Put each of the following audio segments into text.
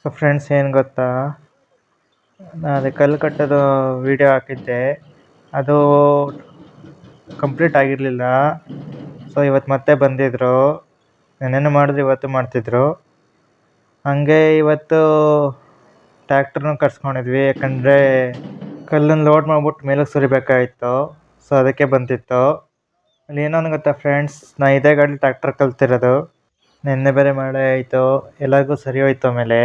So friends ಏನು ಗೊತ್ತಾ, ನಾನು ಅದೇ ಕಲ್ಲು ಕಟ್ಟೋದು ವಿಡಿಯೋ ಹಾಕಿದ್ದೆ, ಅದು ಕಂಪ್ಲೀಟ್ ಆಗಿರಲಿಲ್ಲ. ಸೊ ಇವತ್ತು ಮತ್ತೆ ಬಂದಿದ್ದರು, ನೆನ್ನೆನೂ ಮಾಡಿದ್ರು ಇವತ್ತು ಮಾಡ್ತಿದ್ರು. ಹಾಗೆ ಇವತ್ತು ಟ್ಯಾಕ್ಟ್ರನ್ನ ಕರ್ಸ್ಕೊಂಡಿದ್ವಿ, ಯಾಕಂದರೆ ಕಲ್ಲನ್ನು ಲೋಡ್ ಮಾಡ್ಬಿಟ್ಟು ಮೇಲಕ್ಕೆ ಸುರಿಬೇಕಾಯಿತು. ಸೊ ಅದಕ್ಕೆ ಬಂದಿತ್ತು. ಅಲ್ಲಿ ಏನೋ ಗೊತ್ತಾ ಫ್ರೆಂಡ್ಸ್, ನಾನು ಇದೇ ಗಾಡಿ ಟ್ಯಾಕ್ಟರ್ ಕಲ್ತಿರೋದು. ನೆನ್ನೆ ಬೇರೆ ಮಳೆ ಆಯಿತು, ಎಲ್ಲರಿಗೂ ಸರಿ ಹೋಯ್ತು. ಆಮೇಲೆ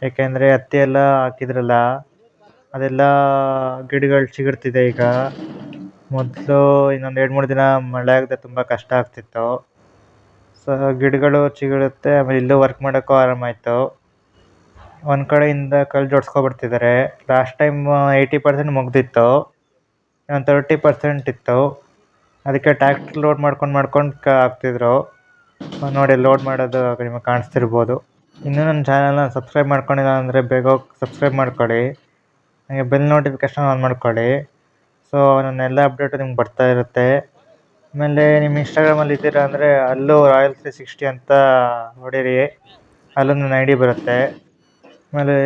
ಯಾಕೆಂದರೆ ಹತ್ತಿ ಎಲ್ಲ ಹಾಕಿದ್ರಲ್ಲ, ಅದೆಲ್ಲ ಗಿಡಗಳು ಚಿಗುರ್ತಿದೆ ಈಗ. ಮೊದಲು ಇನ್ನೊಂದು 2-3 ದಿನ ಮಳೆ ಆಗದೆ ತುಂಬ ಕಷ್ಟ ಆಗ್ತಿತ್ತು. ಸೊ ಗಿಡಗಳು ಚಿಗುರುತ್ತೆ, ಆಮೇಲೆ ಇಲ್ಲೂ ವರ್ಕ್ ಮಾಡೋಕ್ಕೂ ಆರಾಮಾಯಿತು. ಒಂದು ಕಡೆಯಿಂದ ಕಲ್ಲು ಜೋಡಿಸ್ಕೊಬಿಡ್ತಿದ್ದಾರೆ. ಲಾಸ್ಟ್ ಟೈಮ್ 80% ಮುಗ್ದಿತ್ತು, ಇನ್ನೊಂದು 30% ಇತ್ತು. ಅದಕ್ಕೆ ಟ್ಯಾಕ್ಟ್ರ್ ಲೋಡ್ ಮಾಡ್ಕೊಂಡು ಹಾಕ್ತಿದ್ರು. ನೋಡಿ ಲೋಡ್ ಮಾಡೋದು ನಿಮಗೆ ಕಾಣಿಸ್ತಿರ್ಬೋದು. ಇನ್ನೂ ನನ್ನ ಚಾನಲ್ನ ಸಬ್ಸ್ಕ್ರೈಬ್ ಮಾಡ್ಕೊಂಡಿಲ್ಲ ಅಂದರೆ ಬೇಗ ಹೋಗಿ ಸಬ್ಸ್ಕ್ರೈಬ್ ಮಾಡ್ಕೊಳ್ಳಿ, ಹಾಗೆ ಬೆಲ್ ನೋಟಿಫಿಕೇಷನ್ ಆನ್ ಮಾಡ್ಕೊಳ್ಳಿ. ಸೊ ನನ್ನೆಲ್ಲ ಅಪ್ಡೇಟು ನಿಮ್ಗೆ ಬರ್ತಾ ಇರುತ್ತೆ. ಆಮೇಲೆ ನಿಮ್ಮ ಇನ್ಸ್ಟಾಗ್ರಾಮಲ್ಲಿ ಇದ್ದೀರಾ ಅಂದರೆ ಅಲ್ಲೂ ರಾಯಲ್ 360 ಅಂತ ಹೊಡೀರಿ, ಅಲ್ಲೂ ನನ್ನ ಐ ಡಿ ಬರುತ್ತೆ. ಆಮೇಲೆ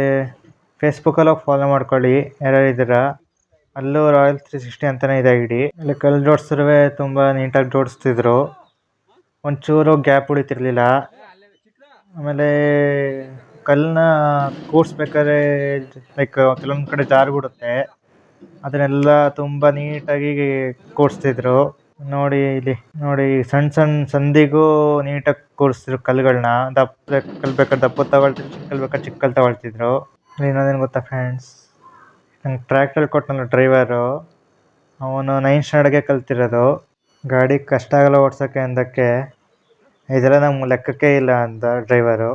ಫೇಸ್ಬುಕ್ಕಲ್ಲಿ ಹೋಗಿ ಫಾಲೋ ಮಾಡ್ಕೊಳ್ಳಿ ಯಾರ್ಯಾರು ಇದ್ದೀರಾ, ಅಲ್ಲೂ ರಾಯಲ್ 360 ಅಂತಲೇ ಇದೆ ಐ ಡಿ. ಅಲ್ಲಿ ಕಲ್ಲು ಜೋಡಿಸಿದ್ರೆ ತುಂಬ ನೀಟಾಗಿ ಜೋಡಿಸ್ತಿದ್ರು, ಒಂಚೂರು ಗ್ಯಾಪ್ ಉಳಿತಿರ್ಲಿಲ್ಲ. ಆಮೇಲೆ ಕಲ್ಲನ್ನ ಕೂಡಿಸ್ಬೇಕಾದ್ರೆ ಲೈಕ್ ಕೆಲವೊಂದು ಕಡೆ ಜಾರುಬಿಡುತ್ತೆ, ಅದನ್ನೆಲ್ಲ ತುಂಬ ನೀಟಾಗಿ ಕೂಡಿಸ್ತಿದ್ರು. ನೋಡಿ ಇಲ್ಲಿ ನೋಡಿ, ಸಣ್ಣ ಸಣ್ಣ ಸಂದಿಗೂ ನೀಟಾಗಿ ಕೂರಿಸ್ತಿದ್ರು ಕಲ್ಲುಗಳನ್ನ. ದಪ್ಪ ಕಲ್ಲು ಬೇಕಾದ್ರೆ ದಪ್ಪ ತಗೊಳ್ತಿದ್ರು, ಚಿಕ್ಕ ಕಲ್ಲು ಬೇಕಾದ್ರೆ ಚಿಕ್ಕ ಕಲ್ಲು ತಗೊಳ್ತಿದ್ರು. ಇನ್ನೊಂದೇನು ಗೊತ್ತಾ ಫ್ರೆಂಡ್ಸ್, ನಂಗೆ ಟ್ರ್ಯಾಕ್ಟರ್ ಕೊಟ್ಟನಲ್ಲ ಡ್ರೈವರು, ಅವನು 9th ಸ್ಟ್ಯಾಂಡರ್ಡ್ಗೆ ಕಲ್ತಿರೋದು. ಗಾಡಿ ಕಷ್ಟ ಆಗಲ್ಲ ಓಡ್ಸೋಕ್ಕೆ ಅಂದಕ್ಕೆ, ಇದೆಲ್ಲ ನಮ್ಗೆ ಲೆಕ್ಕಕ್ಕೆ ಇಲ್ಲ ಅಂತ ಡ್ರೈವರು.